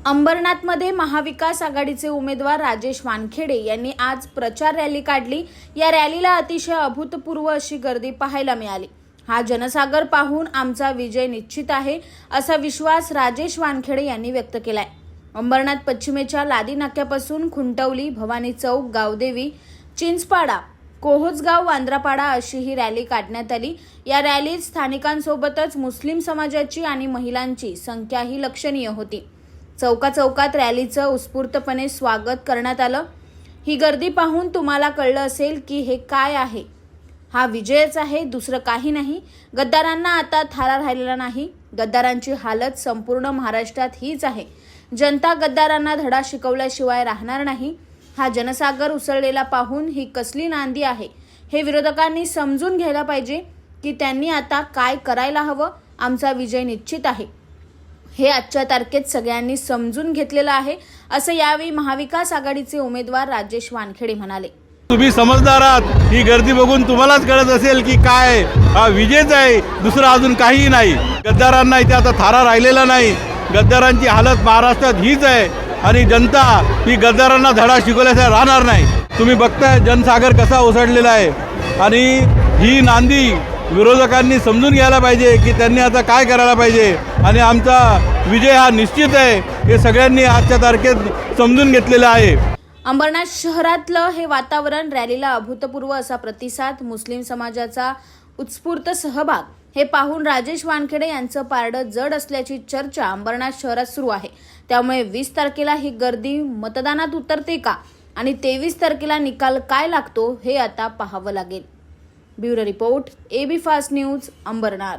अंबरनाथमध्ये महाविकास आघाडीचे उमेदवार राजेश वानखेडे यांनी आज प्रचार रॅली काढली। या रॅलीला अतिशय अभूतपूर्व अशी गर्दी पाहायला मिळाली। हा जनसागर पाहून आमचा विजय निश्चित आहे असा विश्वास राजेश वानखेडे यांनी व्यक्त केलाय। अंबरनाथ पश्चिमेच्या लादी नाक्यापासून खुंटवली, भवानी चौक, गावदेवी, चिंचपाडा, कोहोजगाव, वांद्रापाडा अशी ही रॅली काढण्यात आली। या रॅलीत स्थानिकांसोबतच मुस्लिम समाजाची आणि महिलांची संख्याही लक्षणीय होती। चौकात रॅलीचं उत्स्फूर्तपणे स्वागत करण्यात आलं। ही गर्दी पाहून तुम्हाला कळलं असेल की हे काय आहे। हा विजयच आहे, दुसरं काही नाही। गद्दारांना आता थारा राहिलेला नाही। गद्दारांची हालत संपूर्ण महाराष्ट्रात हीच आहे। जनता गद्दारांना धडा शिकवल्याशिवाय राहणार नाही। हा जनसागर उसळलेला पाहून ही कसली नांदी आहे हे विरोधकांनी समजून घ्यायला पाहिजे की त्यांनी आता काय करायला हवं। आमचा विजय निश्चित आहे हे आजच्या तारखेत सगळ्यांनी समजून घेतलेलं आहे असं यावेळी महाविकास आघाडीचे उमेदवार राजेश वानखेडे म्हणाले। तुम्ही समजदार आहात। ही गर्दी बघून तुम्हालाच कळत असेल की काय हा विजयच आहे, दुसरं अजून काहीही नाही। गद्दारांना इथे आता थारा राहिलेला नाही। गद्दारांची हालत महाराष्ट्रात हीच आहे आणि जनता ही गद्दारांना धडा शिकवल्याशिवाय राहणार नाही। तुम्ही बघताय जनसागर कसा ओसरलेला आहे आणि ही नांदी विरोधकांनी समजून घ्यायला पाहिजे की त्यांनी आता काय करायला पाहिजे आणि आमचा विजय हा निश्चित आहे हे सगळ्यांनी आजच्या तारखेत समजून घेतलेलं आहे। अंबरनाथ शहरातलं हे वातावरण, रॅलीला अभूतपूर्व असा प्रतिसाद, मुस्लिम समाजाचा उत्स्फूर्त सहभाग हे पाहून राजेश वानखेडे यांचं पारडं जड असल्याची चर्चा अंबरनाथ शहरात सुरू आहे। त्यामुळे 20 तारखेला ही गर्दी मतदानात उतरते का आणि 23 तारखेला निकाल काय लागतो हे आता पाहावं लागेल। Bureau report, AB fast news, Ambernath.